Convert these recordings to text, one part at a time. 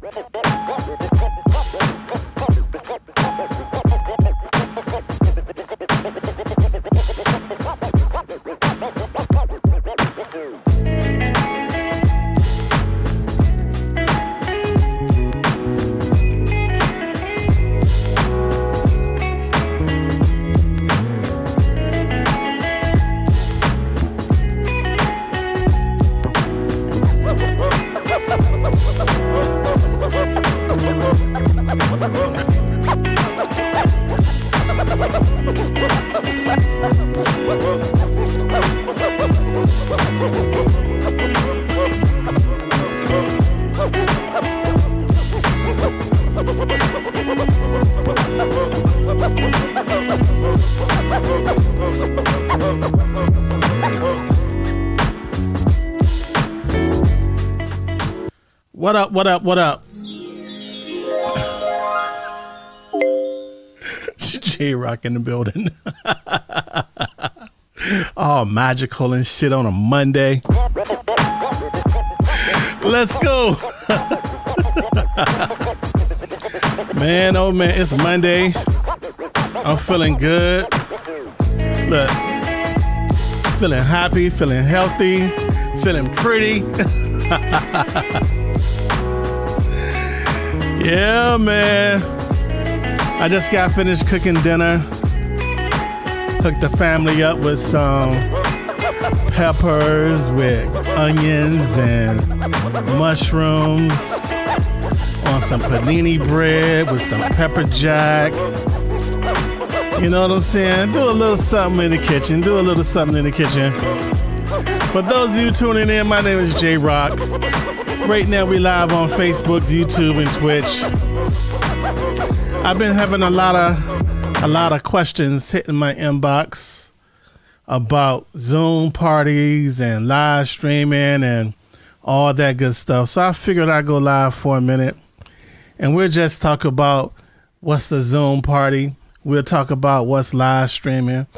What up, what up, what up? J-Rock in the building. All magical and shit on a Monday. Let's go. Man, oh man, it's Monday. I'm feeling good. Look, feeling happy, feeling healthy, feeling pretty. Yeah, man. I just got finished cooking dinner. Hooked the family up with some peppers with onions and mushrooms on some panini bread with some pepper jack. You know what I'm saying? Do a little something in the kitchen. Do a little something in the kitchen. For those of you tuning in, my name is J-Rock. Right now we live on Facebook, YouTube, and Twitch. I've been having a lot of questions hitting my inbox about Zoom parties and live streaming and all that good stuff. So I figured I'd go live for a minute and we'll just talk about what's a Zoom party. We'll talk about what's live streaming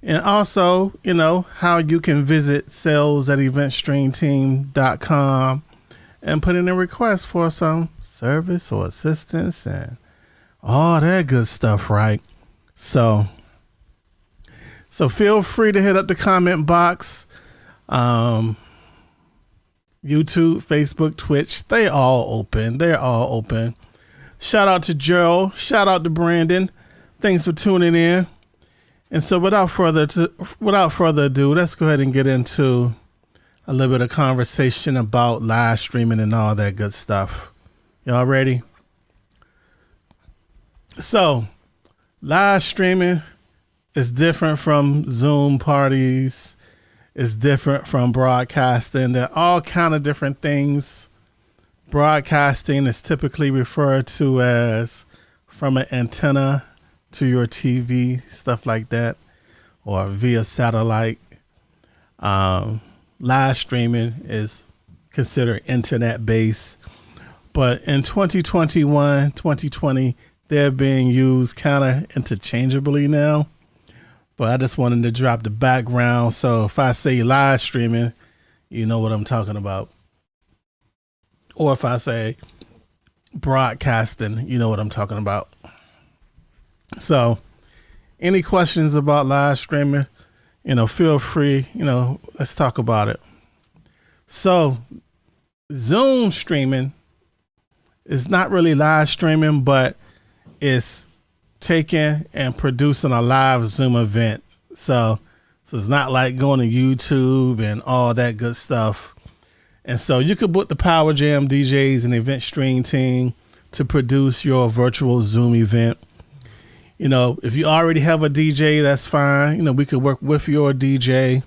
and also, you know, how you can visit sales@eventstreamteam.com and put in a request for some service or assistance and all that good stuff, right? So feel free to hit up the comment box. YouTube, Facebook, Twitch, they all open. They're all open. Shout out to Gerald. Shout out to Brandon. Thanks for tuning in. And so without further ado, let's go ahead and get into a little bit of conversation about live streaming and all that good stuff. Y'all ready? So, live streaming is different from Zoom parties. It's different from broadcasting. They're all kind of different things. Broadcasting is typically referred to as from an antenna to your TV, stuff like that, or via satellite. Live streaming is considered internet-based, but in 2021, 2020, they're being used kind of interchangeably now. But I just wanted to drop the background. So if I say live streaming, you know what I'm talking about. Or if I say broadcasting, you know what I'm talking about. So any questions about live streaming, you know, feel free, you know, let's talk about it. So Zoom streaming is not really live streaming, but it's taking and producing a live Zoom event. So it's not like going to YouTube and all that good stuff. And so you could book the Power Jam DJs and event stream team to produce your virtual Zoom event. You know, if you already have a DJ, that's fine. You know, we could work with your DJ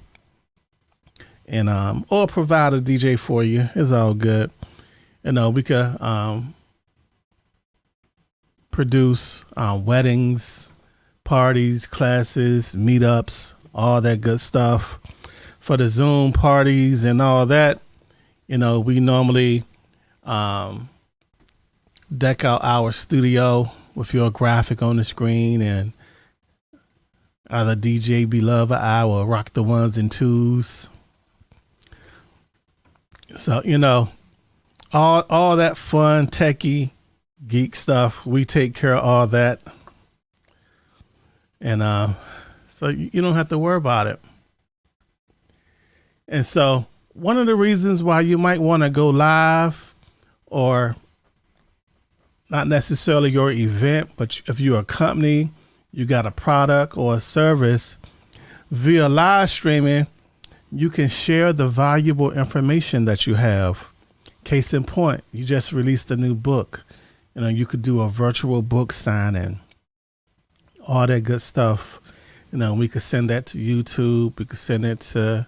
and or provide a DJ for you. It's all good. You know, we could produce weddings, parties, classes, meetups, all that good stuff. For the Zoom parties and all that, you know, we normally deck out our studio with your graphic on the screen, and either DJ Beloved I will rock the ones and twos. So, you know, all that fun, techie, geek stuff. We take care of all that. And so you don't have to worry about it. And so one of the reasons why you might want to go live, or not necessarily your event, but if you're a company, you got a product or a service, via live streaming, you can share the valuable information that you have. Case in point, you just released a new book. You could do a virtual book signing, all that good stuff. We could send that to YouTube. We could send it to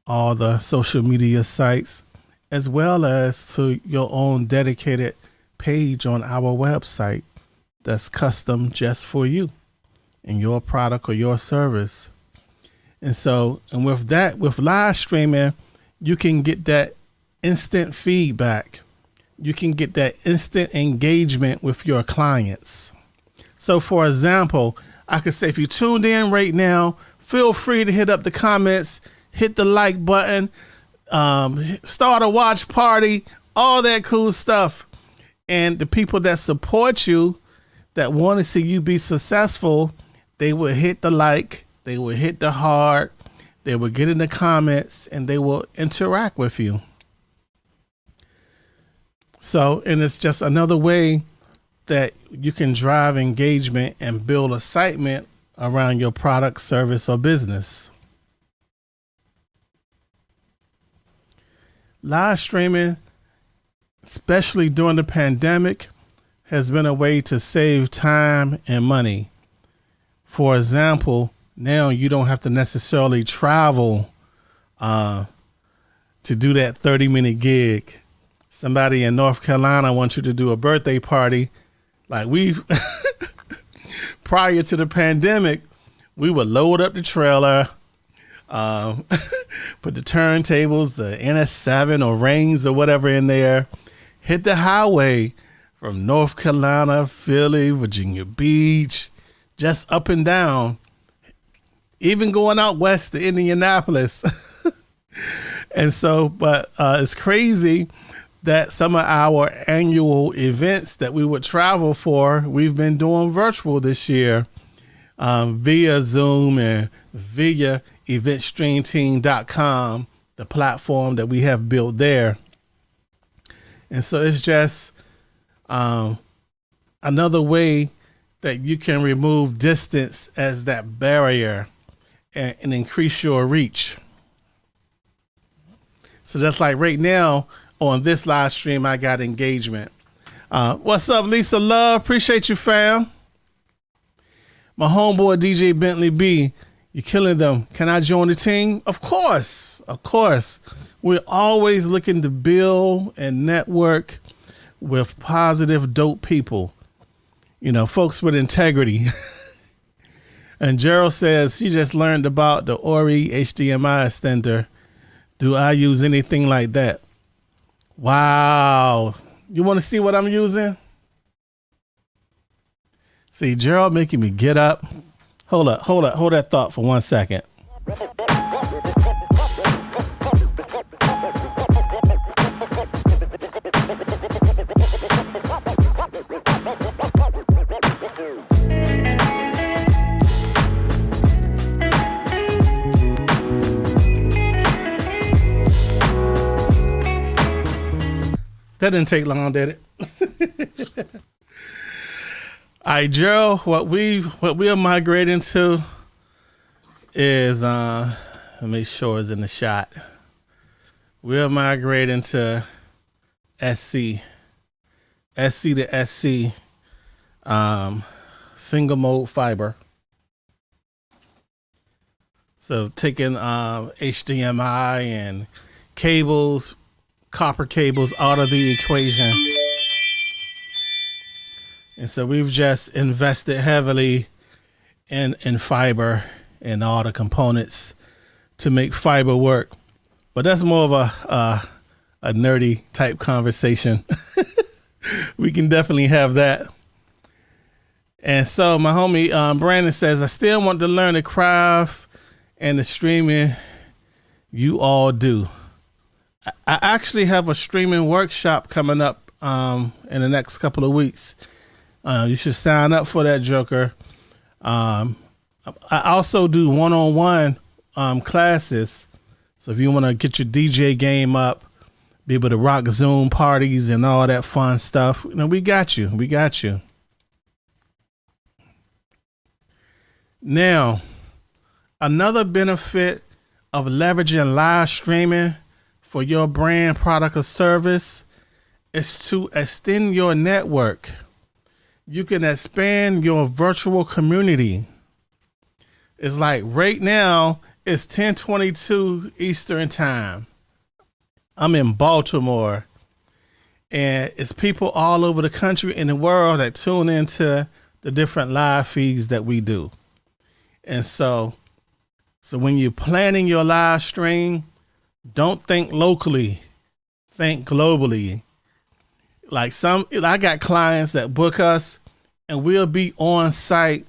all the social media sites, as well as to your own dedicated page on our website that's custom just for you and your product or your service. And with that, with live streaming, you can get that instant feedback. You can get that instant engagement with your clients. So for example, I could say, if you tuned in right now, feel free to hit up the comments, hit the like button, start a watch party, all that cool stuff. And the people that support you, that want to see you be successful, they will hit the like, they will hit the heart, they will get in the comments, and they will interact with you. So, and it's just another way that you can drive engagement and build excitement around your product, service, or business. Live streaming, especially during the pandemic, has been a way to save time and money. For example, now you don't have to necessarily travel to do that 30-minute gig. Somebody in North Carolina wants you to do a birthday party. Like prior to the pandemic, we would load up the trailer, put the turntables, the NS7 or Reigns or whatever in there, hit the highway from North Carolina, Philly, Virginia Beach, just up and down, even going out west to Indianapolis. And so, but it's crazy that some of our annual events that we would travel for, we've been doing virtual this year, via Zoom and via eventstreamteam.com, the platform that we have built there. And so it's just another way that you can remove distance as that barrier and increase your reach. So just like right now on this live stream, I got engagement. What's up, Lisa Love? Appreciate you, fam. My homeboy, DJ Bentley B, you're killing them. Can I join the team? Of course. Of course. We're always looking to build and network with positive, dope people. Folks with integrity. And Gerald says he just learned about the Ori HDMI extender. Do I use anything like that? Wow. You want to see what I'm using? See, Gerald making me get up. Hold that thought for 1 second. That didn't take long, did it? All right, Gerald, what we are migrating to is, let me make sure it's in the shot. We're migrating to SC to SC, single mode fiber. So taking HDMI and cables, copper cables out of the equation. And so we've just invested heavily in fiber and all the components to make fiber work. But that's more of a nerdy type conversation. We can definitely have that. And so my homie Brandon says, I still want to learn the craft and the streaming you all do. I actually have a streaming workshop coming up in the next couple of weeks. You should sign up for that, Joker. I also do one-on-one classes. So if you want to get your DJ game up, be able to rock Zoom parties and all that fun stuff, we got you. We got you. Now, another benefit of leveraging live streaming for your brand, product, or service is to extend your network. You can expand your virtual community. It's like right now, it's 10:22 Eastern time. I'm in Baltimore, and it's people all over the country and the world that tune into the different live feeds that we do. And so when you're planning your live stream, don't think locally, think globally. Like I got clients that book us and we'll be on site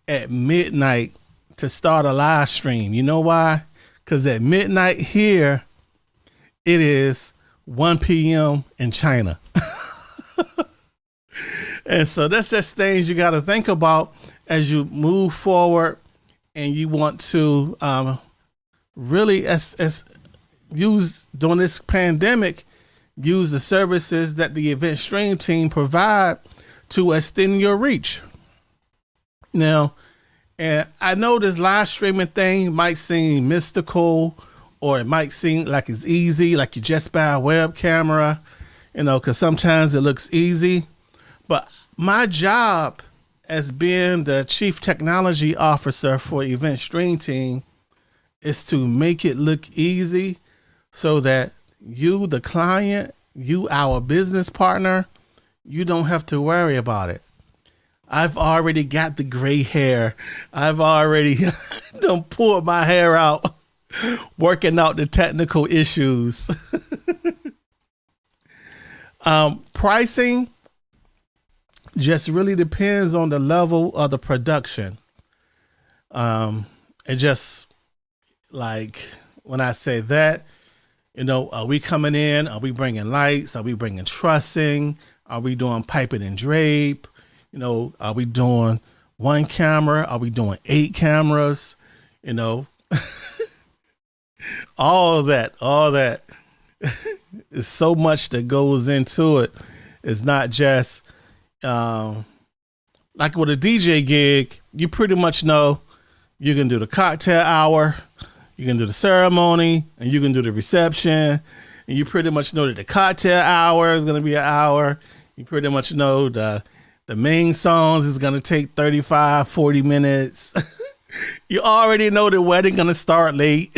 at midnight to start a live stream. You know why? Because at midnight here, it is 1 p.m. in China. And so that's just things you got to think about as you move forward and you want to really use during this pandemic, use the services that the event stream team provide to extend your reach. Now, and I know this live streaming thing might seem mystical, or it might seem like it's easy, like you just buy a web camera, because sometimes it looks easy. But my job as being the chief technology officer for Event Stream Team is to make it look easy so that you, the client, you, our business partner, you don't have to worry about it. I've already got the gray hair. I've already done pulled my hair out, working out the technical issues. Pricing just really depends on the level of the production. It just, like when I say that, are we coming in? Are we bringing lights? Are we bringing trussing? Are we doing piping and drape? Are we doing one camera? Are we doing 8 cameras? All that is so much that goes into it. It's not just like with a DJ gig, you pretty much know you can do the cocktail hour, you can do the ceremony, and you can do the reception. And you pretty much know that the cocktail hour is going to be an hour. You pretty much know the main songs is going to take 35, 40 minutes. You already know the wedding going to start late.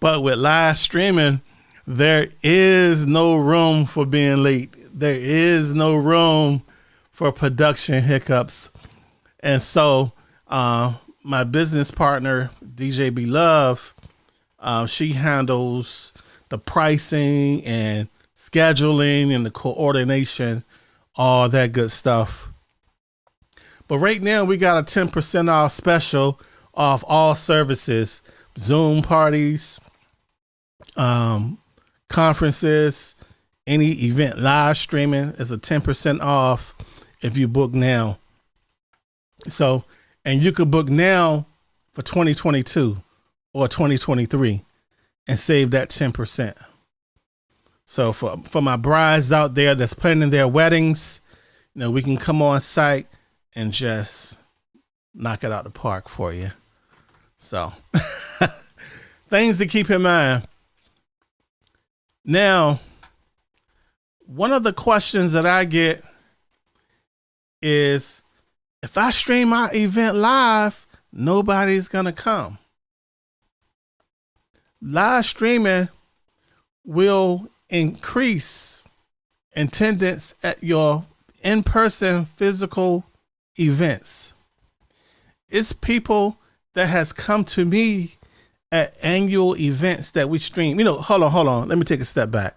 But with live streaming, there is no room for being late. There is no room for production hiccups. And so my business partner, DJ Beloved, she handles the pricing and scheduling and the coordination, all that good stuff. But right now we got a 10% off special off all services, Zoom parties, conferences, any event live streaming is a 10% off if you book now. So, and you could book now for 2022 or 2023 and save that 10%. So for my brides out there that's planning their weddings, we can come on site and just knock it out the park for you. So things to keep in mind. Now, one of the questions that I get is, if I stream my event live, nobody's going to come. Live streaming will increase attendance at your in-person physical events. It's people that has come to me at annual events that we stream. Hold on. Let me take a step back.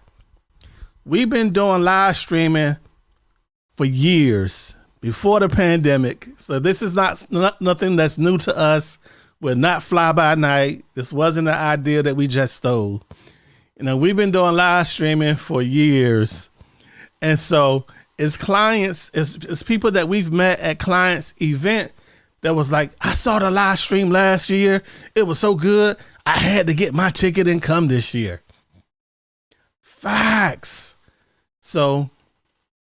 We've been doing live streaming for years before the pandemic. So this is not nothing that's new to us. We're not fly by night. This wasn't an idea that we just stole. You know, we've been doing live streaming for years. And so it's clients, it's people that we've met at clients' event that was like, I saw the live stream last year. It was so good. I had to get my ticket and come this year. Facts. So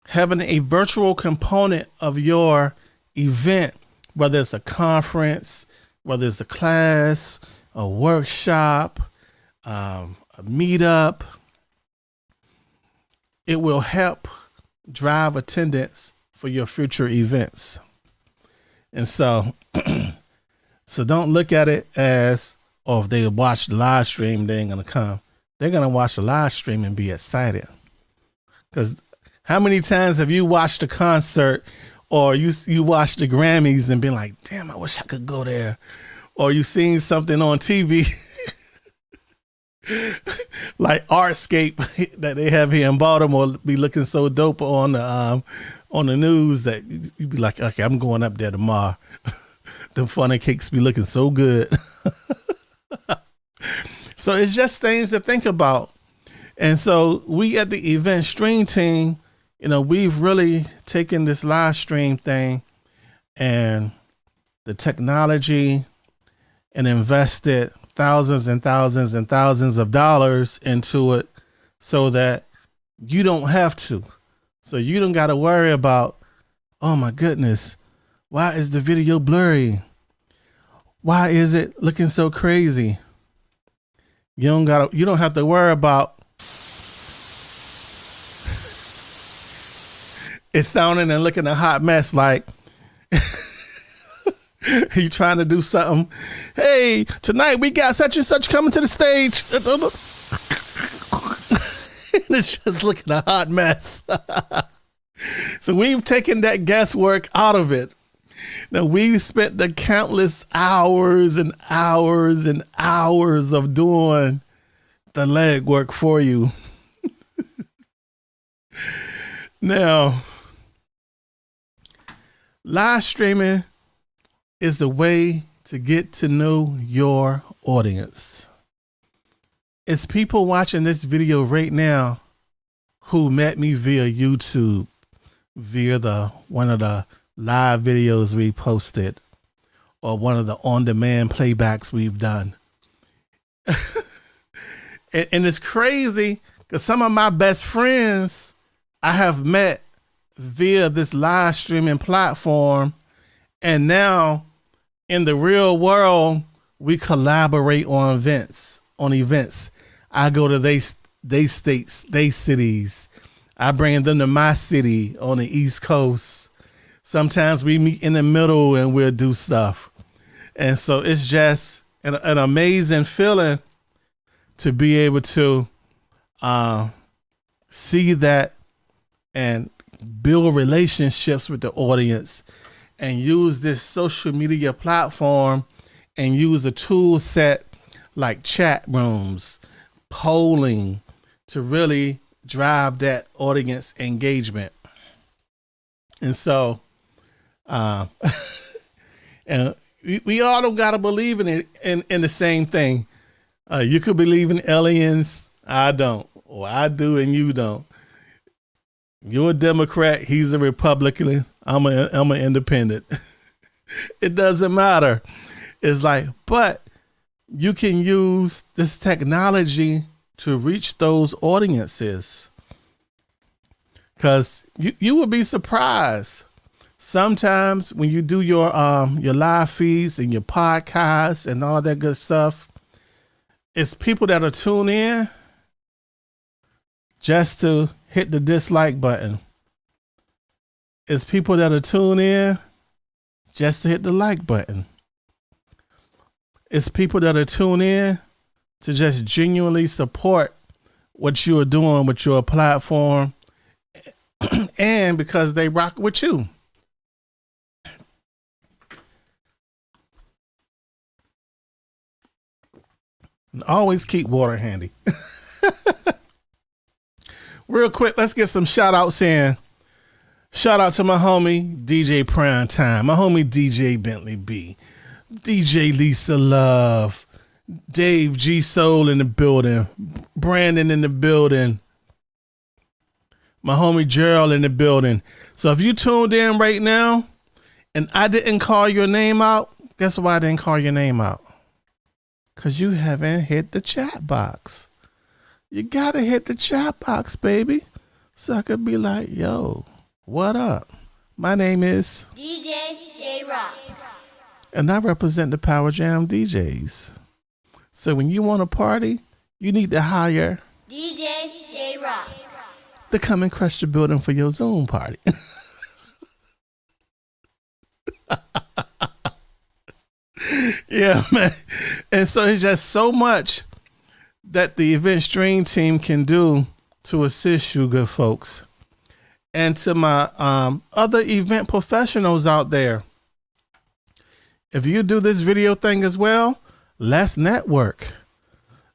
having a virtual component of your event, whether it's a conference, whether it's a class, a workshop, a meetup, it will help drive attendance for your future events. And so, so don't look at it as, oh, if they watch the live stream, they ain't going to come. They're going to watch the live stream and be excited. Because how many times have you watched a concert or you watched the Grammys and been like, damn, I wish I could go there. Or you seen something on TV like Artscape that they have here in Baltimore be looking so dope on the news that you'd be like, okay, I'm going up there tomorrow. The funnel cakes be looking so good. So it's just things to think about. And so we at the event stream team, you know, we've really taken this live stream thing and the technology and invested thousands and thousands and thousands of dollars into it so that you don't have to. So you don't got to worry about, oh my goodness, why is the video blurry? Why is it looking so crazy? You don't have to worry about it sounding and looking a hot mess like you trying to do something. Hey, tonight we got such and such coming to the stage. It's just looking a hot mess. So we've taken that guesswork out of it. Now we've spent the countless hours and hours and hours of doing the legwork for you. Now, live streaming is the way to get to know your audience. It's people watching this video right now who met me via YouTube, via one of the live videos we posted, or one of the on-demand playbacks we've done. and it's crazy because some of my best friends I have met via this live streaming platform, and now in the real world we collaborate on events. I go to they states, they cities. I bring them to my city on the East Coast. Sometimes we meet in the middle and we'll do stuff. And so it's just an amazing feeling to be able to see that and build relationships with the audience and use this social media platform and use a tool set like chat rooms, polling to really drive that audience engagement. And so, and we all don't got to believe in it in the same thing. You could believe in aliens. I don't, or I do and you don't. You're a Democrat. He's a Republican. I'm an independent. It doesn't matter. It's like, but you can use this technology to reach those audiences. Because you would be surprised. Sometimes when you do your live feeds and your podcasts and all that good stuff, it's people that are tuned in just to hit the dislike button. It's people that are tuned in just to hit the like button. It's people that are tuned in to just genuinely support what you are doing with your platform and because they rock with you. And always keep water handy. Real quick, let's get some shout outs in. Shout out to my homie, DJ Prime Time, my homie, DJ Bentley B, DJ Lisa Love, Dave G Soul in the building. Brandon in the building. My homie Gerald in the building. So if you tuned in right now and I didn't call your name out, guess why I didn't call your name out? Because you haven't hit the chat box. You got to hit the chat box, baby. So I could be like, yo, what up? My name is DJ J Rock. And I represent the Power Jam DJs. So when you want to party, you need to hire DJ J Rock to come and crush the building for your Zoom party. Yeah, man. And so it's just so much that the event stream team can do to assist you, good folks. And to my other event professionals out there, if you do this video thing as well, let's network,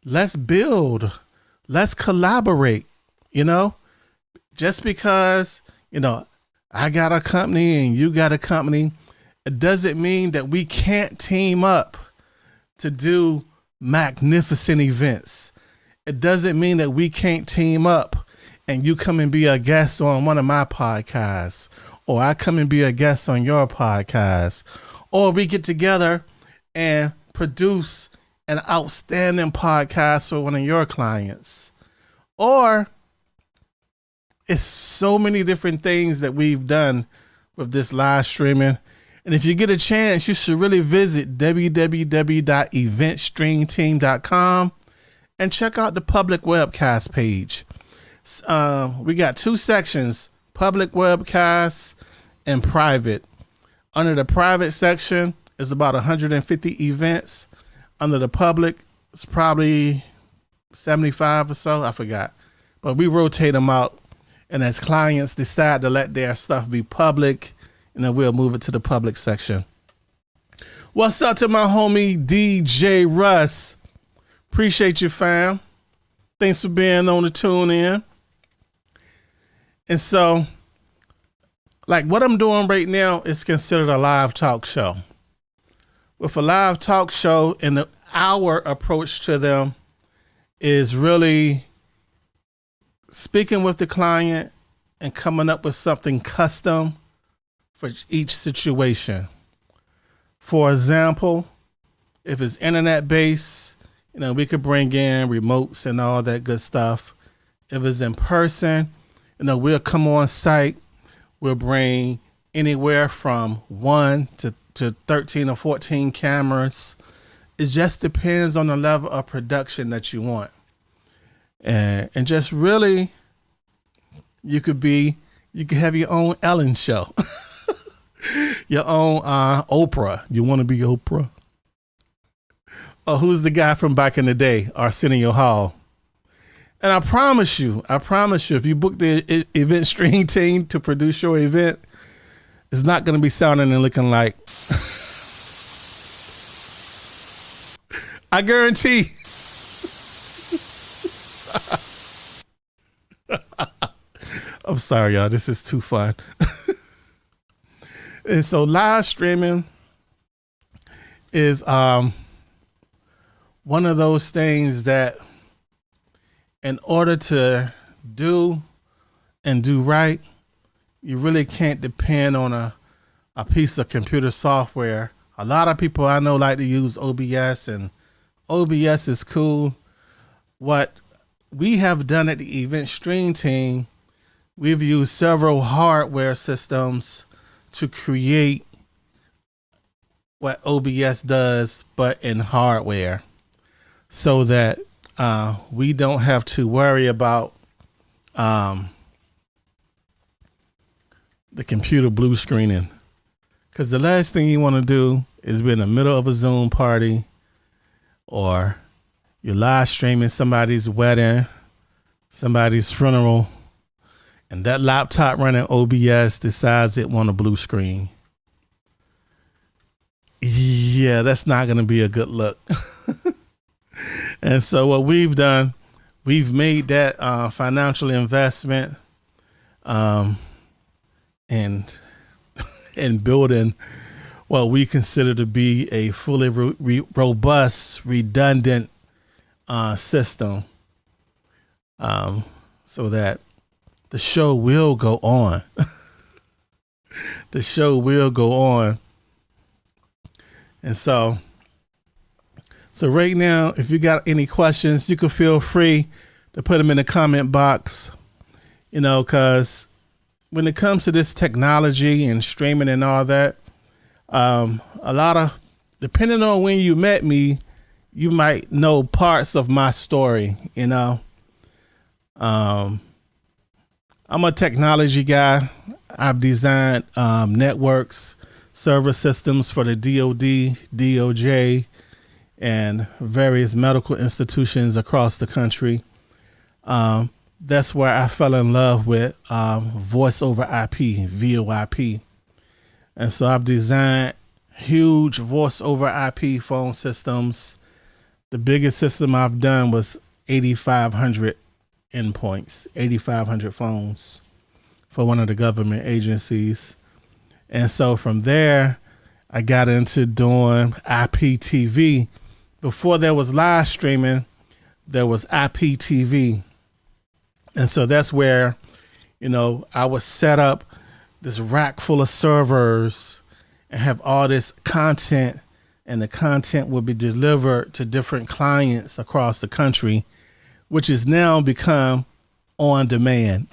let's build, let's collaborate. You know, just because, you know, I got a company and you got a company, it doesn't mean that we can't team up to do magnificent events. It doesn't mean that we can't team up and you come and be a guest on one of my podcasts, or I come and be a guest on your podcast, or we get together and produce an outstanding podcast for one of your clients. Or it's so many different things that we've done with this live streaming. And if you get a chance, you should really visit www.eventstreamteam.com and check out the public webcast page. We got two sections, public webcast and private. Under the private section is about 150 events. Under the public, it's probably 75 or so. I forgot. But we rotate them out. And as clients decide to let their stuff be public, and then we'll move it to the public section. What's up to my homie DJ Russ? Appreciate you, fam. Thanks for being on the tune in. And so, like what I'm doing right now is considered a live talk show. With a live talk show, and our approach to them is really speaking with the client and coming up with something custom for each situation. For example, if it's internet based, you know, we could bring in remotes and all that good stuff. If it's in person, you know, we'll come on site. We'll bring anywhere from 1 to 13 or 14 cameras. It just depends on the level of production that you want. And just really, you could have your own Ellen show. Your own Oprah. You want to be Oprah? Or who's the guy from back in the day? Arsenio Hall. And I promise you, if you book the event stream team to produce your event, it's not going to be sounding and looking like. I guarantee. I'm sorry, y'all. This is too fun. And so live streaming is one of those things that in order to do and do right, you really can't depend on a piece of computer software. A lot of people I know like to use OBS, and OBS is cool. What we have done at the event stream team, we've used several hardware systems to create what OBS does, but in hardware, so that we don't have to worry about the computer blue screening. Because the last thing you want to do is be in the middle of a Zoom party, or you're live streaming somebody's wedding, somebody's funeral, and that laptop running OBS decides it want a blue screen. Yeah, that's not going to be a good look. And so what we've done, we've made that financial investment in building what we consider to be a fully robust, redundant system, so that the show will go on. The show will go on. And so right now, if you got any questions, you can feel free to put them in the comment box, because when it comes to this technology and streaming and all that, depending on when you met me, you might know parts of my story, I'm a technology guy. I've designed networks, server systems for the DOD, DOJ, and various medical institutions across the country. That's where I fell in love with voice over IP, VoIP. And so I've designed huge voice over IP phone systems. The biggest system I've done was 8,500 endpoints, 8,500 phones for one of the government agencies. And so from there, I got into doing IPTV. Before there was live streaming, there was IPTV. And so that's where, I would set up this rack full of servers and have all this content, and the content will be delivered to different clients across the country, which has now become on demand.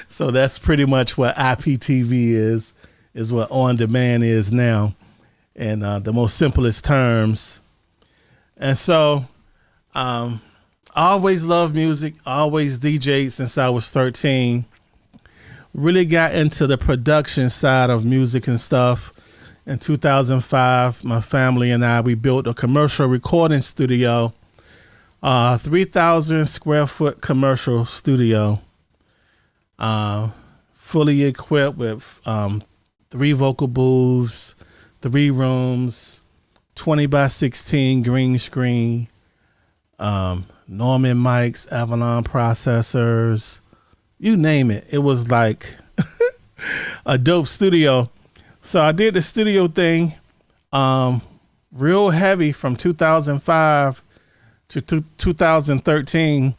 So that's pretty much what IPTV is what on demand is now, in the most simplest terms. And so I always loved music, always DJed since I was 13. Really got into the production side of music and stuff. In 2005, my family and I, we built a commercial recording studio, 3,000 square foot commercial studio, fully equipped with 3 vocal booths, 3 rooms, 20 by 16 green screen, Norman mics, Avalon processors, you name it. It was like a dope studio. So I did the studio thing real heavy from 2005 to 2013.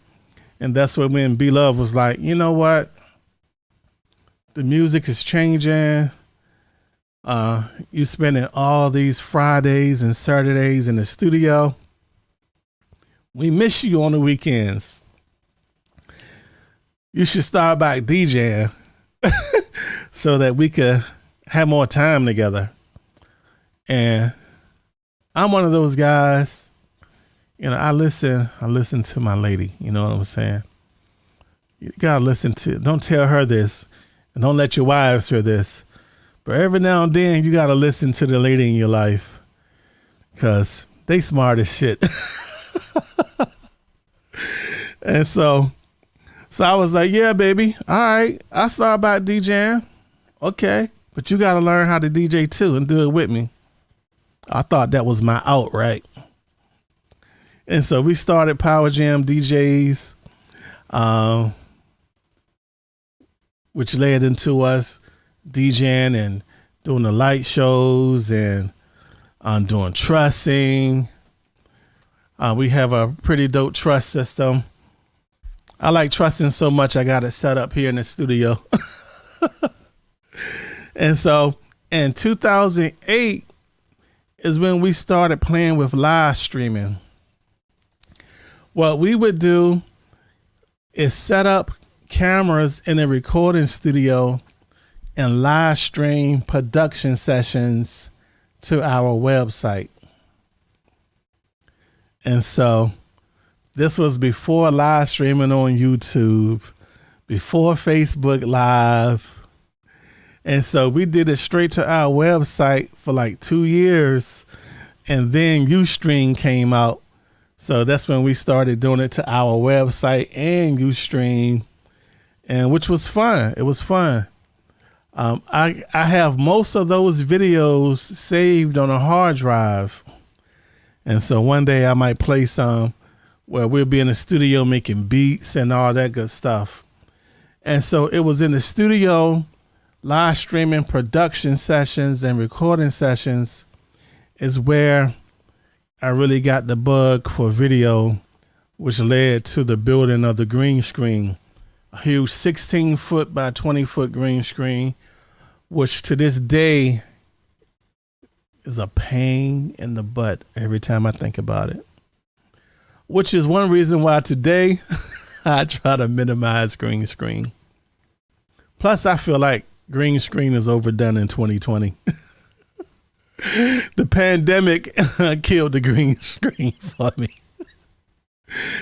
And that's when B-Love was like, you know what? The music is changing. You spending all these Fridays and Saturdays in the studio. We miss you on the weekends. You should start back DJing so that we could have more time together. And I'm one of those guys, I listen to my lady, you know what I'm saying? You gotta don't tell her this, and don't let your wives hear this. But every now and then you gotta listen to the lady in your life, because they smart as shit. And so I was like, yeah, baby. All right. I thought about DJing. Okay. But you got to learn how to DJ too and do it with me. I thought that was my out, right? And so we started Power Jam DJs, which led into us DJing and doing the light shows and doing trussing. We have a pretty dope truss system. I like trussing so much, I got it set up here in the studio. And so in 2008 is when we started playing with live streaming. What we would do is set up cameras in a recording studio and live stream production sessions to our website. And so this was before live streaming on YouTube, before Facebook Live. And so we did it straight to our website for like 2 years. And then Ustream came out. So that's when we started doing it to our website and Ustream, and which was fun. It was fun. I have most of those videos saved on a hard drive. And so one day I might play some where we'll be in the studio making beats and all that good stuff. And so it was in the studio live streaming production sessions and recording sessions is where I really got the bug for video, which led to the building of the green screen, a huge 16-foot by 20-foot green screen, which to this day is a pain in the butt every time I think about it. Which is one reason why today I try to minimize green screen. Plus, I feel like green screen is overdone in 2020. The pandemic killed the green screen for me.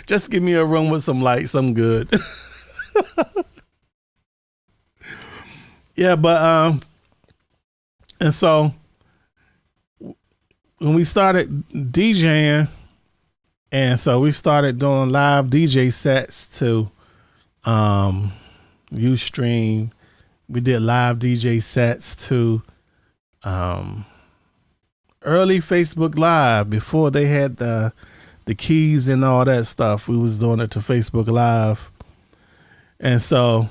Just give me a room with some lights, I'm good. Yeah, but and so when we started DJing, and so we started doing live DJ sets to Ustream. We did live DJ sets to early Facebook Live before they had the keys and all that stuff. We was doing it to Facebook Live. And so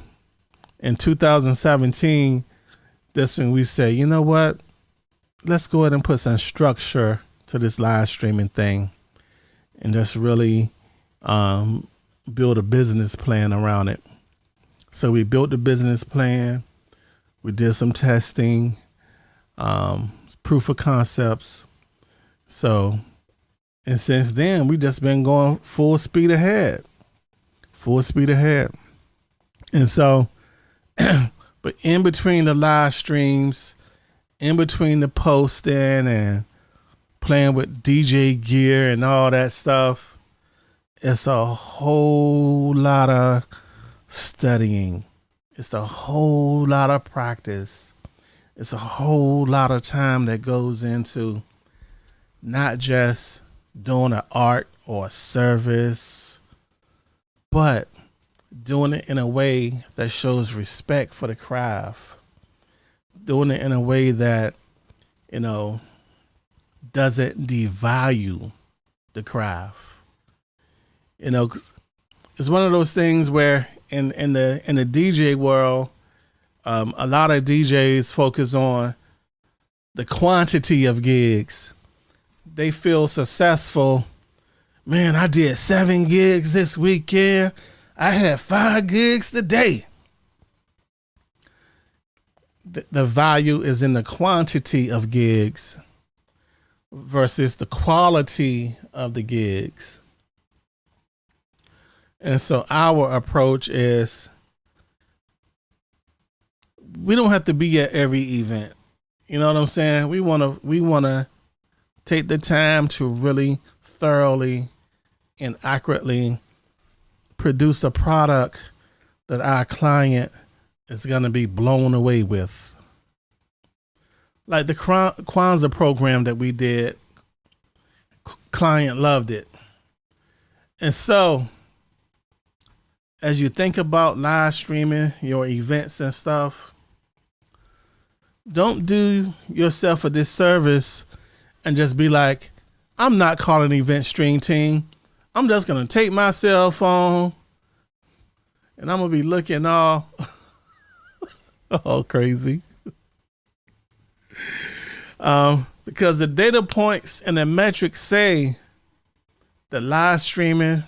in 2017, that's when we said, you know what? Let's go ahead and put some structure to this live streaming thing and just really build a business plan around it. So we built the business plan. We did some testing, proof of concepts. So, and since then, we just been going full speed ahead. And so, but in between the live streams, in between the posting and playing with DJ gear and all that stuff, it's a whole lot of studying. It's a whole lot of practice. It's a whole lot of time that goes into not just doing an art or a service, but doing it in a way that shows respect for the craft. Doing it in a way that, you know, doesn't devalue the craft. You know, it's one of those things where in the DJ world, a lot of DJs focus on the quantity of gigs. They feel successful. Man, I did 7 gigs this weekend. I had 5 gigs today. The value is in the quantity of gigs versus the quality of the gigs. And so our approach is we don't have to be at every event. You know what I'm saying? We want to take the time to really thoroughly and accurately produce a product that our client is going to be blown away with. Like the Kwanzaa program that we did, client loved it. And so as you think about live streaming your events and stuff, don't do yourself a disservice and just be like, I'm not calling an event stream team. I'm just going to take my cell phone and I'm going to be looking all, all crazy. Because the data points and the metrics say that live streaming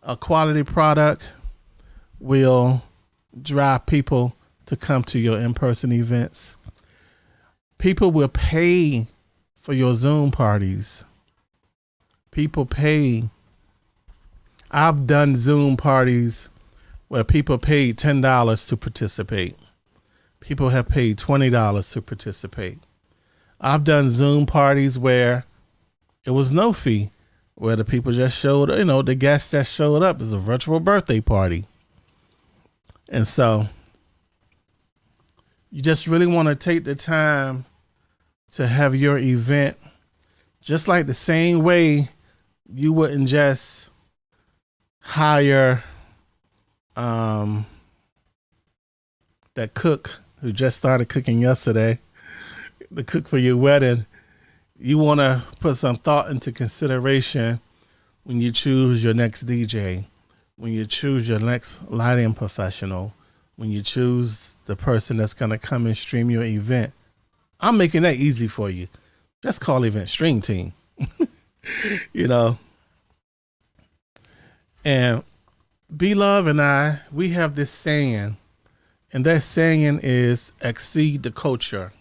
a quality product will drive people to come to your in-person events. People will pay for your Zoom parties. People pay. I've done Zoom parties where people paid $10 to participate. People have paid $20 to participate. I've done Zoom parties where it was no fee, where the people just showed, you know, the guests that showed up is a virtual birthday party. And so you just really want to take the time to have your event just like the same way you wouldn't just hire that cook who just started cooking yesterday, the cook for your wedding. You want to put some thought into consideration when you choose your next DJ, when you choose your next lighting professional, when you choose the person that's going to come and stream your event. I'm making that easy for you. Just call Event Stream Team. You know. And B-Love and I, we have this saying, and that saying is exceed the culture.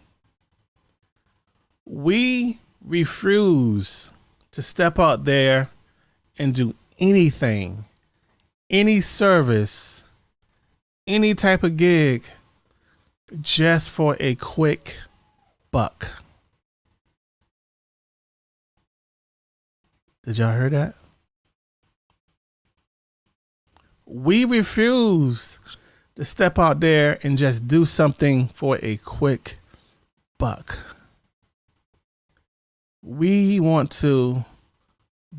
We refuse to step out there and do anything, any service, any type of gig, just for a quick buck. Did y'all hear that? We refuse to step out there and just do something for a quick buck. We want to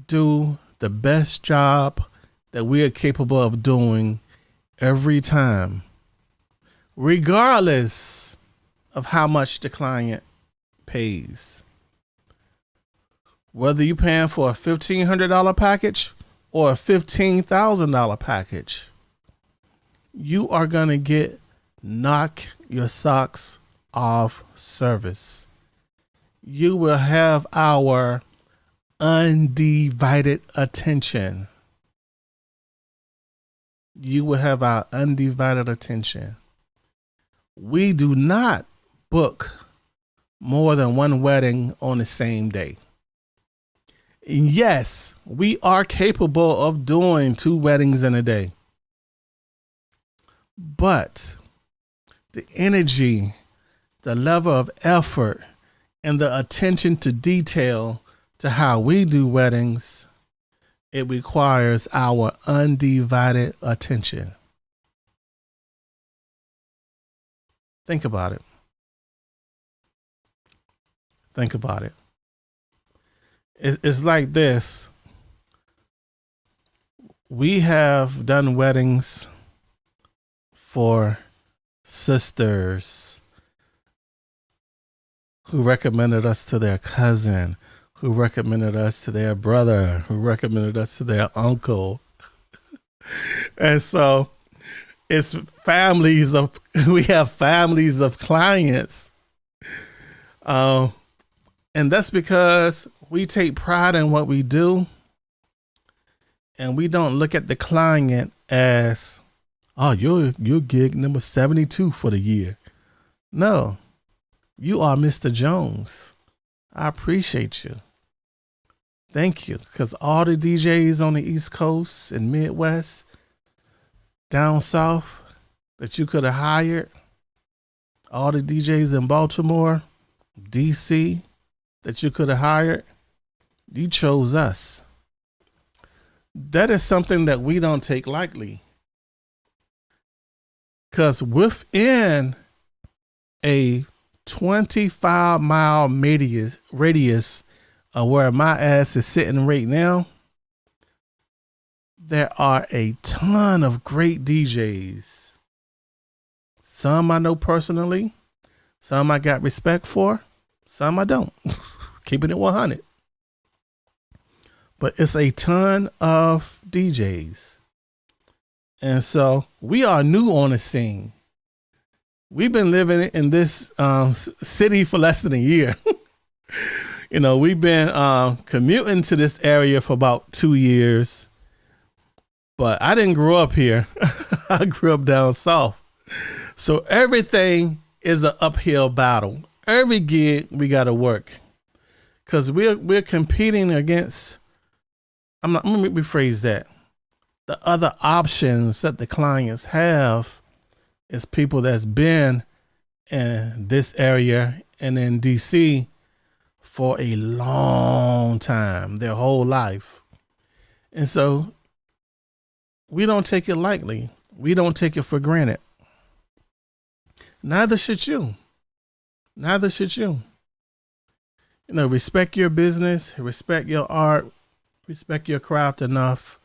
do the best job that we are capable of doing every time, regardless of how much the client pays. Whether you're paying for a $1,500 package or a $15,000 package, you are going to get knock your socks off service. You will have our undivided attention. You will have our undivided attention. We do not book more than one wedding on the same day. And yes, we are capable of doing 2 weddings in a day. But the energy, the level of effort, and the attention to detail to how we do weddings, it requires our undivided attention. Think about it. Think about it. It's like this. We have done weddings for sisters who recommended us to their cousin, who recommended us to their brother, who recommended us to their uncle. And so it's families of, we have families of clients. And that's because we take pride in what we do, and we don't look at the client as, oh, you're gig number 72 for the year. No, you are Mr. Jones. I appreciate you. Thank you. Because all the DJs on the East Coast and Midwest, down South that you could have hired, all the DJs in Baltimore, DC that you could have hired, you chose us. That is something that we don't take lightly. Because within a 25-mile radius of where my ass is sitting right now, there are a ton of great DJs. Some I know personally, some I got respect for, some I don't. Keeping it 100. But it's a ton of DJs. And so we are new on the scene. We've been living in this city for less than a year. You know, we've been commuting to this area for about 2 years. But I didn't grow up here. I grew up down south. So everything is an uphill battle. Every gig we got to work. Because we're competing against, let me rephrase that. The other options that the clients have is people that's been in this area and in DC for a long time, their whole life. And so we don't take it lightly. We don't take it for granted. Neither should you. Neither should you. You know, respect your business, respect your art, respect your craft enough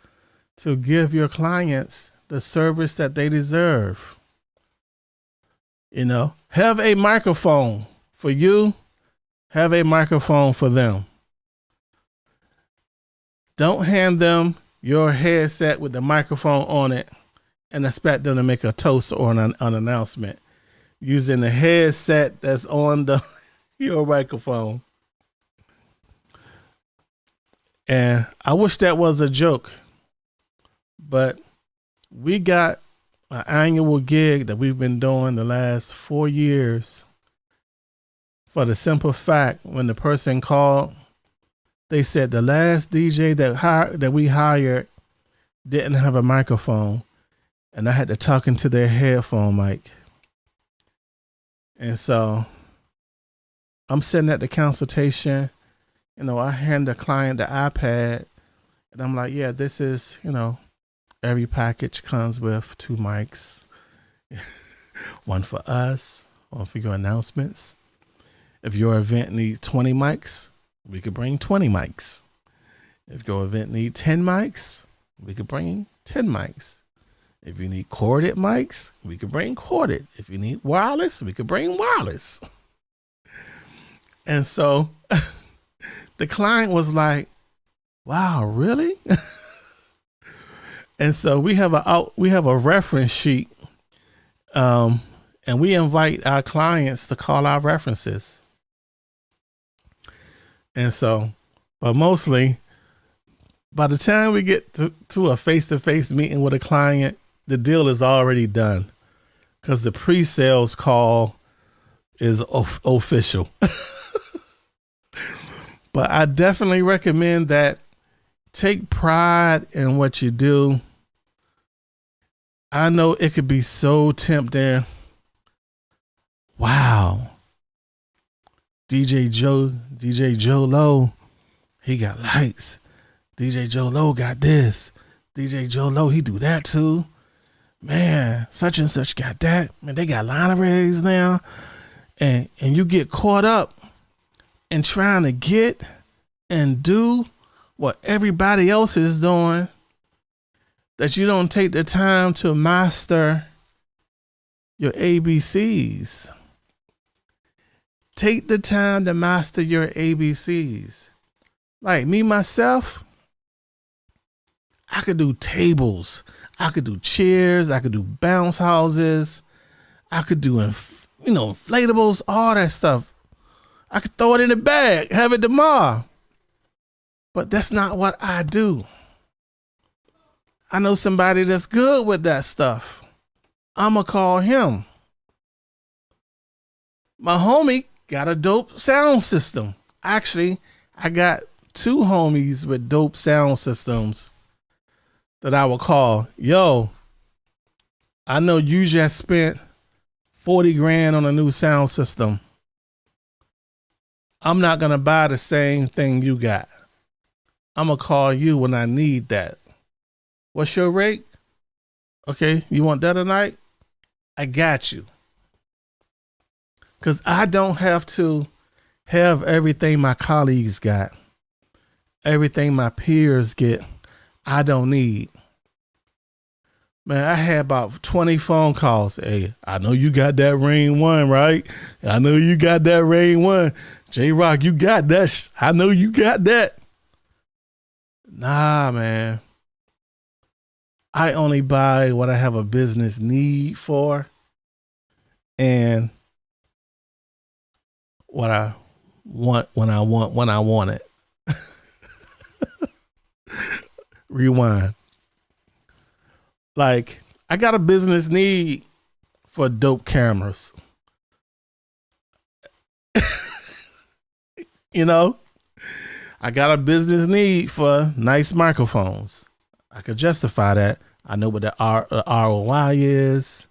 to give your clients the service that they deserve. You know, have a microphone for you, have a microphone for them. Don't hand them your headset with the microphone on it and expect them to make a toast or an announcement using the headset that's on your microphone. And I wish that was a joke, but we got an annual gig that we've been doing the last 4 years for the simple fact when the person called, they said the last DJ that we hired didn't have a microphone, and I had to talk into their headphone mic. And so I'm sitting at the consultation, I hand the client the iPad, and I'm like, yeah, this is, every package comes with 2 mics, one for us, one for your announcements. If your event needs 20 mics, we could bring 20 mics. If your event needs 10 mics, we could bring 10 mics. If you need corded mics, we could bring corded. If you need wireless, we could bring wireless. And so the client was like, wow, really? And so we have a reference sheet, and we invite our clients to call our references. And so, but mostly, by the time we get to a face-to-face meeting with a client, the deal is already done because the pre-sales call is official. But I definitely recommend that. Take pride in what you do. I know it could be so tempting. Wow. DJ Joe Low, he got lights. DJ Joe Low got this. DJ Joe Low, he do that too. Man, such and such got that. Man, they got line arrays now. And you get caught up in trying to get and do what everybody else is doing, that you don't take the time to master your ABCs. Take the time to master your ABCs. Like me, myself, I could do tables. I could do chairs. I could do bounce houses. I could do, inflatables, all that stuff. I could throw it in the bag, have it tomorrow. But that's not what I do. I know somebody that's good with that stuff. I'ma call him. My homie got a dope sound system. Actually, I got 2 homies with dope sound systems that I will call. Yo, I know you just spent 40 grand on a new sound system. I'm not going to buy the same thing you got. I'm going to call you when I need that. What's your rate? Okay, you want that tonight? I got you. Because I don't have to have everything my colleagues got, everything my peers get. I don't need. Man, I had about 20 phone calls. Hey, I know you got that Rain 1, right? I know you got that Rain 1. J-Rock, you got that. I know you got that. Nah, man. I only buy what I have a business need for and what I want when I want it. Rewind. Like, I got a business need for dope cameras. I got a business need for nice microphones. I could justify that. I know what the ROI is.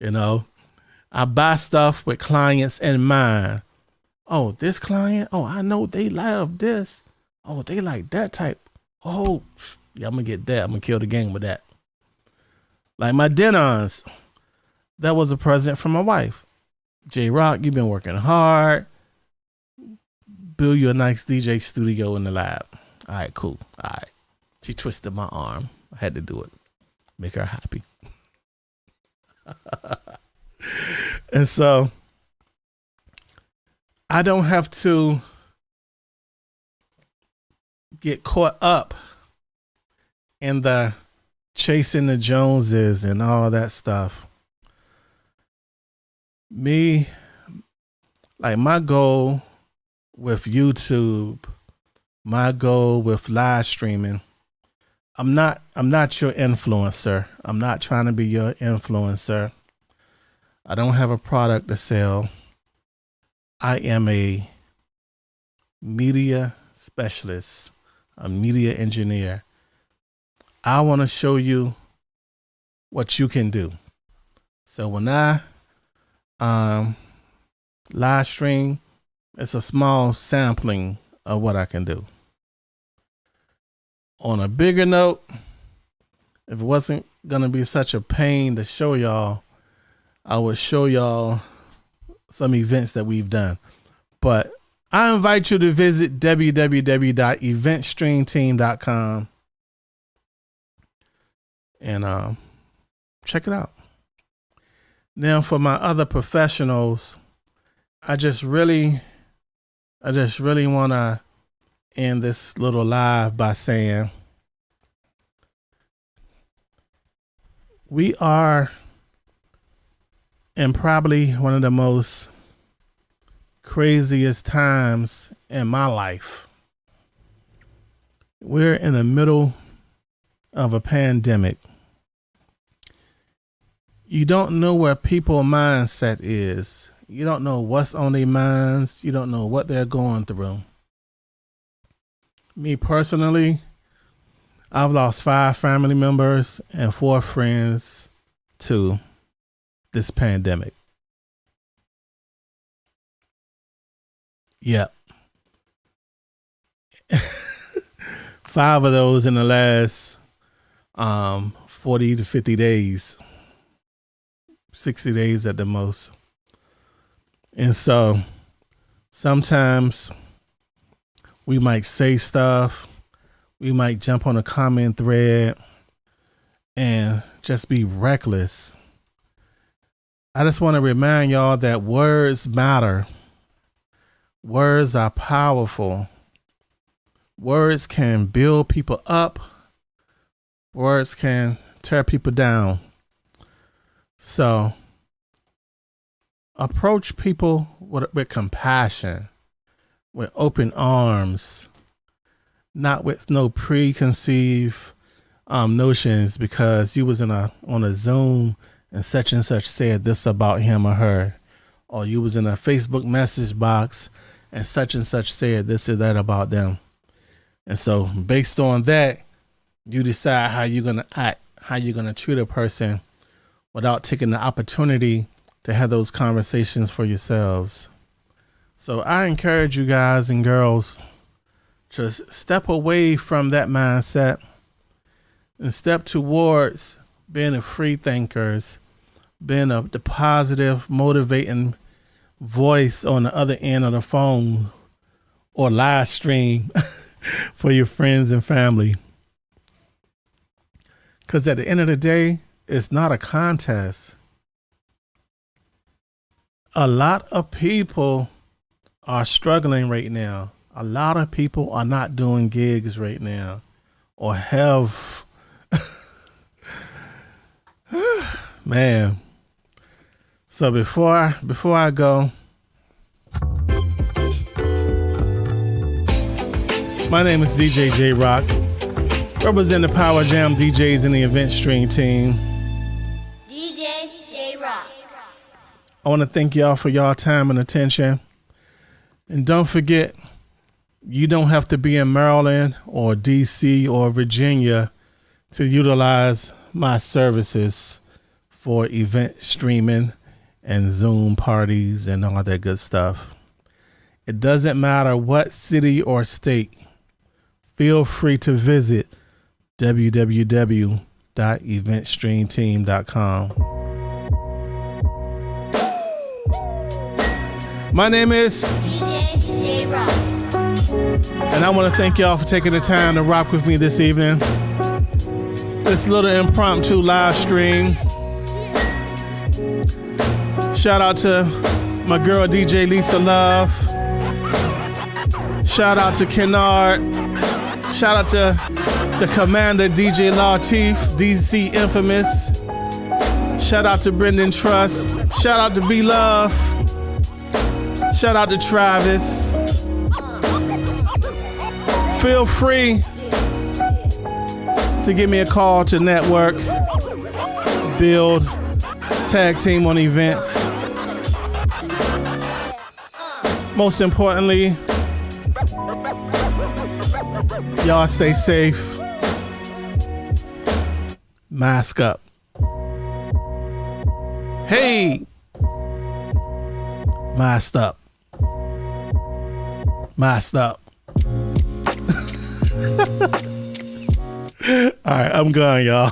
I buy stuff with clients in mind. Oh, this client. Oh, I know they love this. Oh, they like that type. Oh, yeah, I'm going to get that. I'm going to kill the game with that. Like my Denons. That was a present from my wife. J-Rock, you've been working hard. Build you a nice DJ studio in the lab. All right, cool. All right. She twisted my arm. I had to do it. Make her happy. And so I don't have to get caught up in the chasing the Joneses and all that stuff. Me, like my goal with YouTube, my goal with live streaming, I'm not your influencer. I'm not trying to be your influencer. I don't have a product to sell. I am a media specialist, a media engineer. I want to show you what you can do. So when I live stream, it's a small sampling of what I can do. On a bigger note, if it wasn't gonna be such a pain to show y'all, I would show y'all some events that we've done. But I invite you to visit www.eventstreamteam.com and check it out. Now for my other professionals, I just really want to end this little live by saying we are in probably one of the most craziest times in my life. We're in the middle of a pandemic. You don't know where people's mindset is. You don't know what's on their minds. You don't know what they're going through. Me personally, I've lost 5 family members and 4 friends to this pandemic. Yep. 5 of those in the last 40 to 50 days. 60 days at the most. And so sometimes we might say stuff, we might jump on a comment thread and just be reckless. I just want to remind y'all that words matter. Words are powerful. Words can build people up. Words can tear people down. So approach people with compassion, with open arms, not with no preconceived notions because you was on a Zoom and such said this about him or her, or you was in a Facebook message box and such said this or that about them. And so based on that, you decide how you're going to act, how you're going to treat a person without taking the opportunity to have those conversations for yourselves. So I encourage you guys and girls to step away from that mindset and step towards being a free thinkers, being the positive, motivating voice on the other end of the phone or live stream for your friends and family. Because at the end of the day, it's not a contest. A lot of people are struggling right now. A lot of people are not doing gigs right now or have, man. So before I go, my name is DJ J Rock, represent the Power Jam DJs in the event stream team. DJ J Rock. I want to thank y'all for y'all time and attention. And don't forget, you don't have to be in Maryland or DC or Virginia to utilize my services for event streaming and Zoom parties and all that good stuff. It doesn't matter what city or state. Feel free to visit www.eventstreamteam.com. My name is DJ J Rock. and I want to thank y'all for taking the time to rock with me this evening. This little impromptu live stream. Shout out to my girl DJ Lisa Love. Shout out to Kennard. Shout out to The Commander, DJ Latif, DC Infamous. Shout out to Brendan Trust. Shout out to B Love. Shout out to Travis. Feel free to give me a call to network, build, tag team on events. Most importantly, y'all stay safe. Mask up. Hey! Masked up. Masked up. All right, I'm gone, y'all.